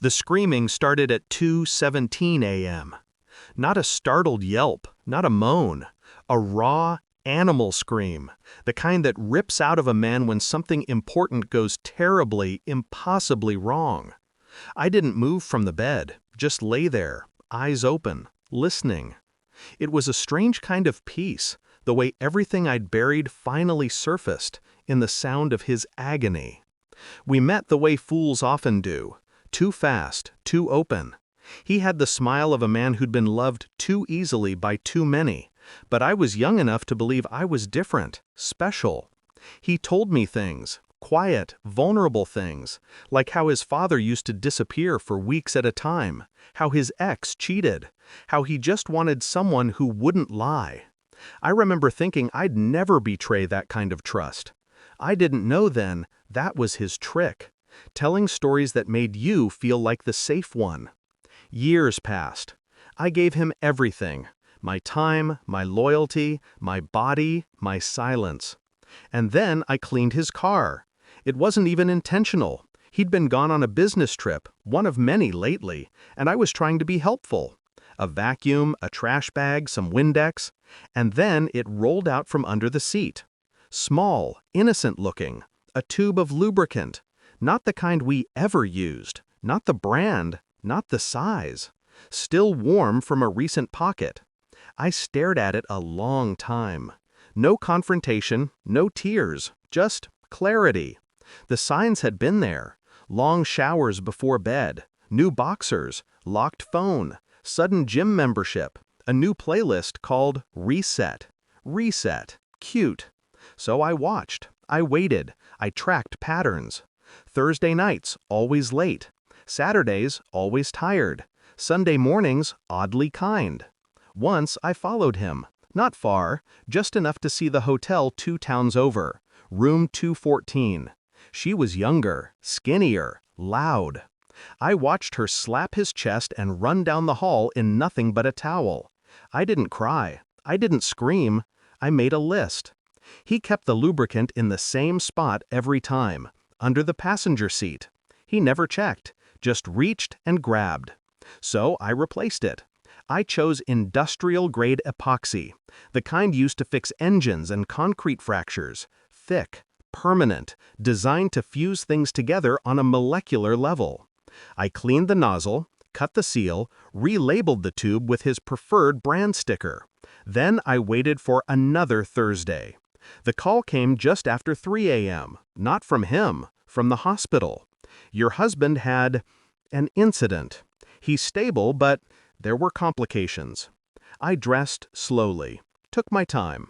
The screaming started at 2:17 a.m. Not a startled yelp, not a moan. A raw, animal scream, the kind that rips out of a man when something important goes terribly, impossibly wrong. I didn't move from the bed, just lay there, eyes open, listening. It was a strange kind of peace, the way everything I'd buried finally surfaced in the sound of his agony. We met the way fools often do, too fast, too open. He had the smile of a man who'd been loved too easily by too many, but I was young enough to believe I was different, special. He told me things, quiet, vulnerable things, like how his father used to disappear for weeks at a time, how his ex cheated, how he just wanted someone who wouldn't lie. I remember thinking I'd never betray that kind of trust. I didn't know then that was his trick, telling stories that made you feel like the safe one. Years passed. I gave him everything, my time, my loyalty, my body, my silence. And then I cleaned his car. It wasn't even intentional. He'd been gone on a business trip, one of many lately, and I was trying to be helpful. A vacuum, a trash bag, some Windex, and then it rolled out from under the seat. Small, innocent looking, a tube of lubricant, not the kind we ever used, not the brand, not the size, still warm from a recent pocket. I stared at it a long time. No confrontation, no tears, just clarity. The signs had been there. Long showers before bed, new boxers, locked phone, sudden gym membership, a new playlist called Reset. Reset. Cute. So I watched. I waited. I tracked patterns. Thursday nights, always late. Saturdays, always tired. Sunday mornings, oddly kind. Once I followed him. Not far, just enough to see the hotel 2 towns over. Room 214. She was younger, skinnier, loud. I watched her slap his chest and run down the hall in nothing but a towel. I didn't cry. I didn't scream. I made a list. He kept the lubricant in the same spot every time, under the passenger seat. He never checked, just reached and grabbed. So I replaced it. I chose industrial-grade epoxy, the kind used to fix engines and concrete fractures, thick, permanent, designed to fuse things together on a molecular level. I cleaned the nozzle, cut the seal, relabeled the tube with his preferred brand sticker. Then I waited for another Thursday. The call came just after 3 a.m., not from him, from the hospital. Your husband had an incident. He's stable, but there were complications. I dressed slowly, took my time.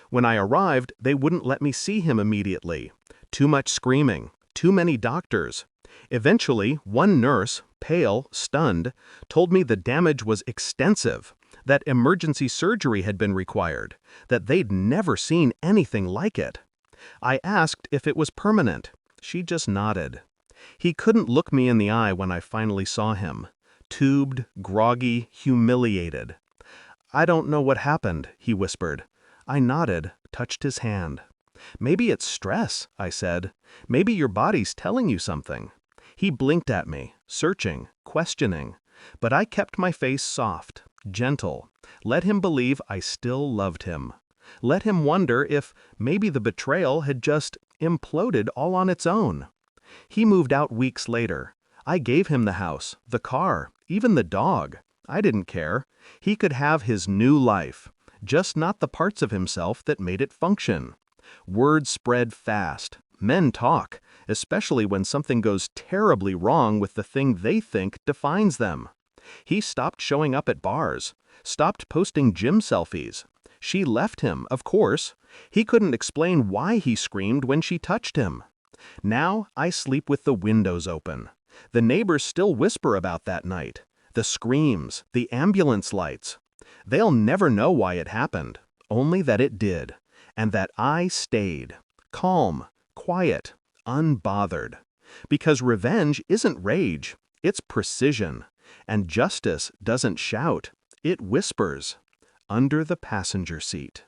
When I arrived, they wouldn't let me see him immediately. Too much screaming, too many doctors. Eventually, one nurse, pale, stunned, told me the damage was extensive, that emergency surgery had been required, that they'd never seen anything like it. I asked if it was permanent. She just nodded. He couldn't look me in the eye when I finally saw him. Tubed, groggy, humiliated. "I don't know what happened," he whispered. I nodded, touched his hand. "Maybe it's stress," I said. "Maybe your body's telling you something." He blinked at me, searching, questioning. But I kept my face soft, gentle. Let him believe I still loved him. Let him wonder if maybe the betrayal had just imploded all on its own. He moved out weeks later. I gave him the house, the car, even the dog. I didn't care. He could have his new life, just not the parts of himself that made it function. Word spread fast. Men talk, especially when something goes terribly wrong with the thing they think defines them. He stopped showing up at bars, stopped posting gym selfies. She left him, of course. He couldn't explain why he screamed when she touched him. Now I sleep with the windows open. The neighbors still whisper about that night. The screams, the ambulance lights. They'll never know why it happened, only that it did, and that I stayed, calm, quiet, unbothered. Because revenge isn't rage, it's precision, and justice doesn't shout, it whispers, under the passenger seat.